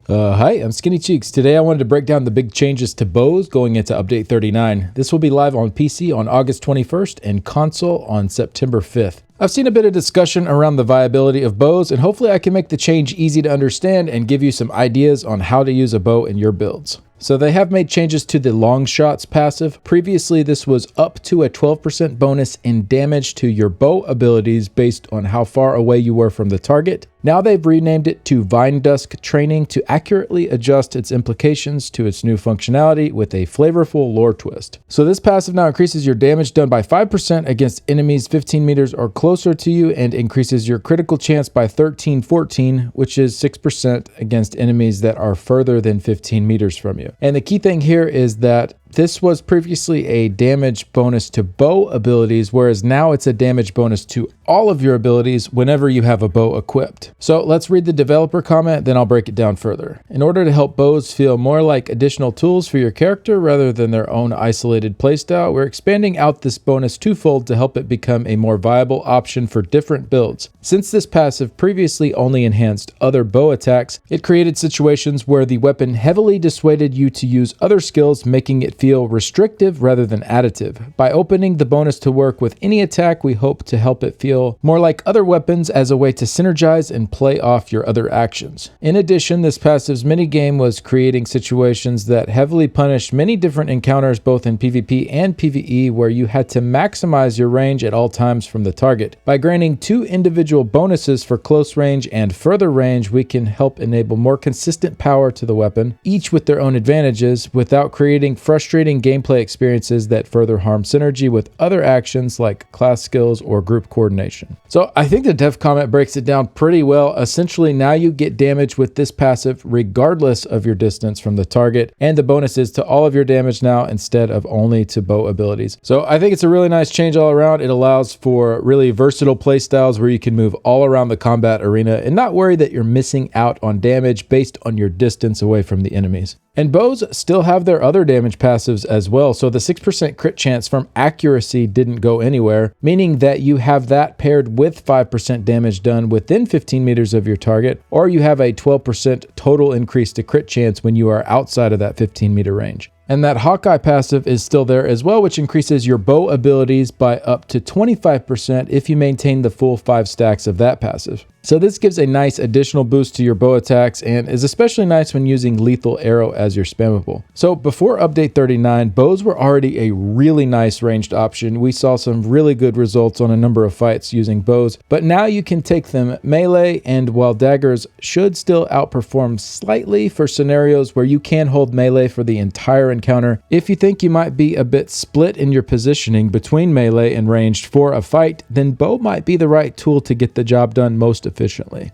Hi, I'm Skinny Cheeks. Today I wanted to break down the big changes to bows going into update 39. This will be live on PC on August 21st and console on September 5th. I've seen a bit of discussion around the viability of bows, and hopefully I can make the change easy to understand and give you some ideas on how to use a bow in your builds. So they have made changes to the long shots passive. Previously, this was up to a 12% bonus in damage to your bow abilities based on how far away you were from the target. Now they've renamed it to Vine Dusk Training to accurately adjust its implications to its new functionality with a flavorful lore twist. So this passive now increases your damage done by 5% against enemies 15 meters or closer to you and increases your critical chance by 13-14, which is 6% against enemies that are further than 15 meters from you. And the key thing here is that this was previously a damage bonus to bow abilities, whereas now it's a damage bonus to all of your abilities whenever you have a bow equipped. So let's read the developer comment, then I'll break it down further. In order to help bows feel more like additional tools for your character rather than their own isolated playstyle, we're expanding out this bonus twofold to help it become a more viable option for different builds. Since this passive previously only enhanced other bow attacks, it created situations where the weapon heavily dissuaded you to use other skills, making it feel restrictive rather than additive. By opening the bonus to work with any attack, we hope to help it feel more like other weapons as a way to synergize and play off your other actions. In addition, this passive's minigame was creating situations that heavily punished many different encounters both in PvP and PvE, where you had to maximize your range at all times from the target. By granting two individual bonuses for close range and further range, we can help enable more consistent power to the weapon, each with their own advantages, without creating frustrating gameplay experiences that further harm synergy with other actions like class skills or group coordination. So I think the dev comment breaks it down pretty well. Essentially, now you get damage with this passive regardless of your distance from the target, and the bonus is to all of your damage now instead of only to bow abilities. So I think it's a really nice change all around. It allows for really versatile playstyles where you can move all around the combat arena and not worry that you're missing out on damage based on your distance away from the enemies. And bows still have their other damage passives as well, so the 6% crit chance from accuracy didn't go anywhere, meaning that you have that paired with 5% damage done within 15 meters of your target, or you have a 12% total increase to crit chance when you are outside of that 15 meter range. And that Hawkeye passive is still there as well, which increases your bow abilities by up to 25% if you maintain the full 5 stacks of that passive. So this gives a nice additional boost to your bow attacks and is especially nice when using lethal arrow as your spammable. So before update 39, bows were already a really nice ranged option. We saw some really good results on a number of fights using bows, but now you can take them melee, and while daggers should still outperform slightly for scenarios where you can hold melee for the entire encounter, if you think you might be a bit split in your positioning between melee and ranged for a fight, then bow might be the right tool to get the job done most efficiently.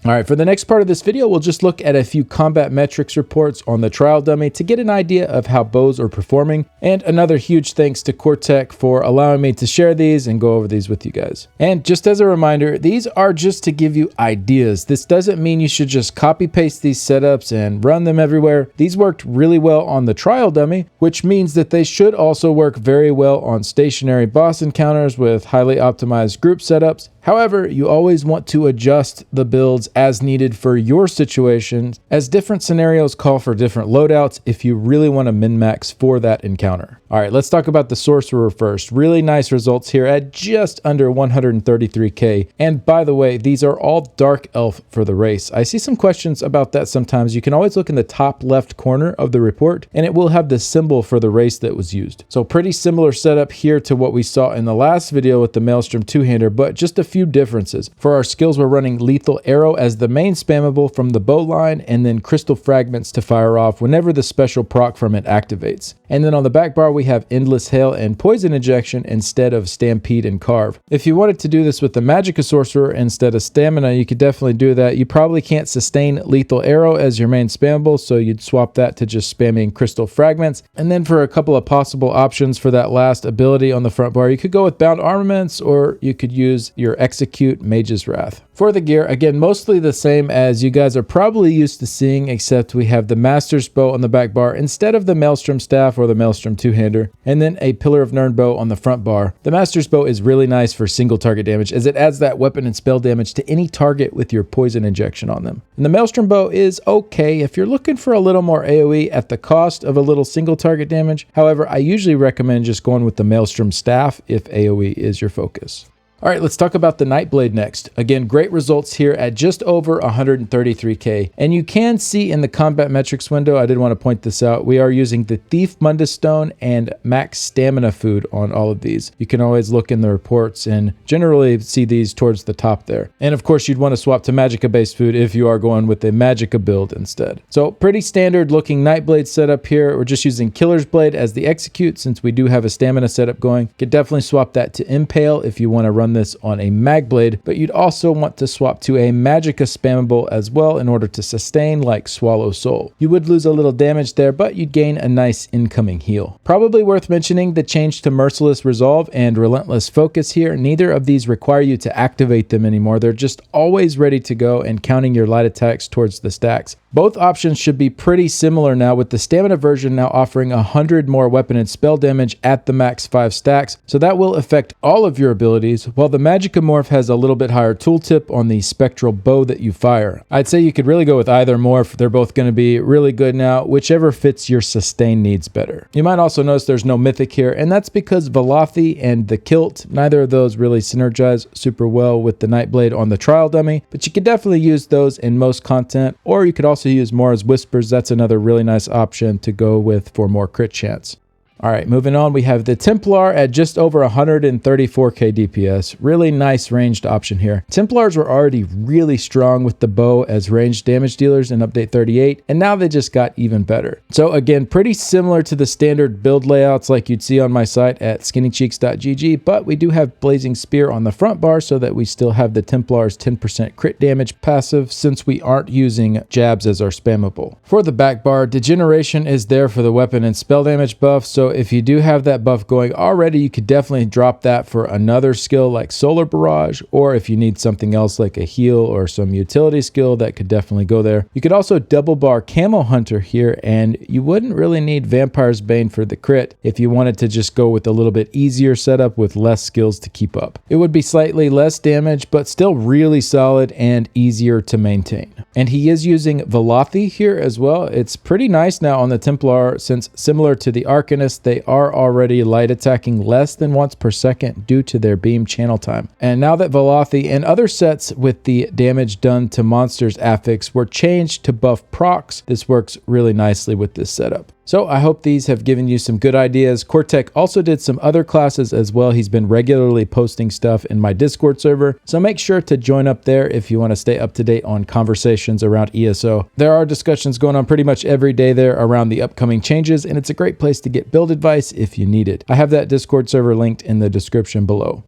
All right, for the next part of this video, we'll just look at a few combat metrics reports on the trial dummy to get an idea of how bows are performing, and another huge thanks to Kortekk for allowing me to share these and go over these with you guys. And just as a reminder, these are just to give you ideas. This doesn't mean you should just copy paste these setups and run them everywhere. These worked really well on the trial dummy, which means that they should also work very well on stationary boss encounters with highly optimized group setups. However, you always want to adjust the builds as needed for your situation, as different scenarios call for different loadouts if you really want to min-max for that encounter. All right, let's talk about the Sorcerer first. Really nice results here at just under 133k. And by the way, these are all Dark Elf for the race. I see some questions about that sometimes. You can always look in the top left corner of the report, and it will have the symbol for the race that was used. So pretty similar setup here to what we saw in the last video with the Maelstrom two-hander, but just a few differences. For our skills, we're running Lethal Arrow as the main spammable from the bow line, and then Crystal Fragments to fire off whenever the special proc from it activates. And then on the back bar, we have Endless Hail and Poison Injection instead of Stampede and Carve. If you wanted to do this with the Magicka Sorcerer instead of Stamina, you could definitely do that. You probably can't sustain Lethal Arrow as your main spammable, so you'd swap that to just spamming Crystal Fragments. And then for a couple of possible options for that last ability on the front bar, you could go with Bound Armaments, or you could use your Execute, Mage's Wrath. For the gear, again, mostly the same as you guys are probably used to seeing, except we have the Master's Bow on the back bar instead of the Maelstrom Staff or the Maelstrom two-hander, and then a Pillar of Nirn bow on the front bar. The Master's Bow is really nice for single target damage as it adds that weapon and spell damage to any target with your poison injection on them. And the Maelstrom Bow is okay if you're looking for a little more AoE at the cost of a little single target damage. However, I usually recommend just going with the Maelstrom Staff if AoE is your focus. All right, let's talk about the Nightblade next. Again, great results here at just over 133k. And you can see in the combat metrics window, I did want to point this out, we are using the Thief Mundus Stone and Max Stamina Food on all of these. You can always look in the reports and generally see these towards the top there. And of course, you'd want to swap to Magicka-based food if you are going with a Magicka build instead. So pretty standard looking Nightblade setup here. We're just using Killer's Blade as the execute since we do have a stamina setup going. You could definitely swap that to Impale if you want to run this on a Magblade, but you'd also want to swap to a Magicka spammable as well in order to sustain like Swallow Soul. You would lose a little damage there, but you'd gain a nice incoming heal. Probably worth mentioning the change to Merciless Resolve and Relentless Focus here. Neither of these require you to activate them anymore. They're just always ready to go and counting your light attacks towards the stacks. Both options should be pretty similar now, with the stamina version now offering 100 more weapon and spell damage at the max 5 stacks, so that will affect all of your abilities, while the Magicka morph has a little bit higher tooltip on the spectral bow that you fire. I'd say you could really go with either morph. They're both going to be really good now, whichever fits your sustain needs better. You might also notice there's no mythic here, and that's because Velothi and the Kilt, neither of those really synergize super well with the Nightblade on the trial dummy, but you could definitely use those in most content, or you could also use Mora's Whispers. That's another really nice option to go with for more crit chance. All right, moving on, we have the Templar at just over 134k DPS. Really nice ranged option here. Templars were already really strong with the bow as ranged damage dealers in update 38, and now they just got even better. So again, pretty similar to the standard build layouts like you'd see on my site at skinnycheeks.gg, but we do have Blazing Spear on the front bar so that we still have the Templar's 10% crit damage passive since we aren't using jabs as our spammable. For the back bar, Degeneration is there for the weapon and spell damage buff, so if you do have that buff going already, you could definitely drop that for another skill like Solar Barrage, or if you need something else like a heal or some utility skill, that could definitely go there. You could also double bar Camo Hunter here, and you wouldn't really need Vampire's Bane for the crit if you wanted to just go with a little bit easier setup with less skills to keep up. It would be slightly less damage, but still really solid and easier to maintain. And he is using Velothi here as well. It's pretty nice now on the Templar since, similar to the Arcanist, they are already light attacking less than once per second due to their beam channel time. And now that Velothi and other sets with the damage done to monsters affix were changed to buff procs, this works really nicely with this setup. So I hope these have given you some good ideas. Kortekk also did some other classes as well. He's been regularly posting stuff in my Discord server, so make sure to join up there if you want to stay up to date on conversations around ESO. There are discussions going on pretty much every day there around the upcoming changes, and it's a great place to get build advice if you need it. I have that Discord server linked in the description below.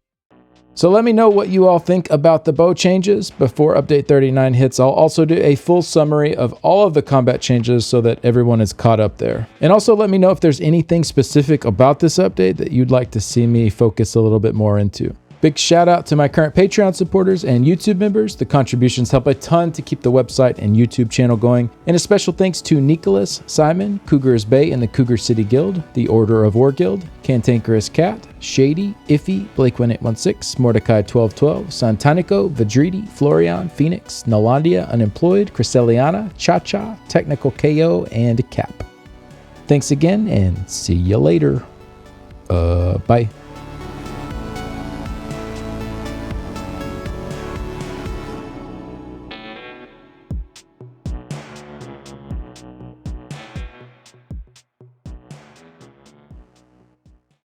So let me know what you all think about the bow changes before update 39 hits. I'll also do a full summary of all of the combat changes so that everyone is caught up there. And also let me know if there's anything specific about this update that you'd like to see me focus a little bit more into. Big shout out to my current Patreon supporters and YouTube members. The contributions help a ton to keep the website and YouTube channel going. And a special thanks to Nicholas, Simon, Cougars Bay and the Cougar City Guild, the Order of War Guild, Cantankerous Cat, Shady, Iffy, Blake1816, Mordecai 1212, Santanico, Vidridi, Florian, Phoenix, Nolandia, Unemployed, Chryseliana, Cha-Cha, Technical KO, and Cap. Thanks again and see you later. Bye.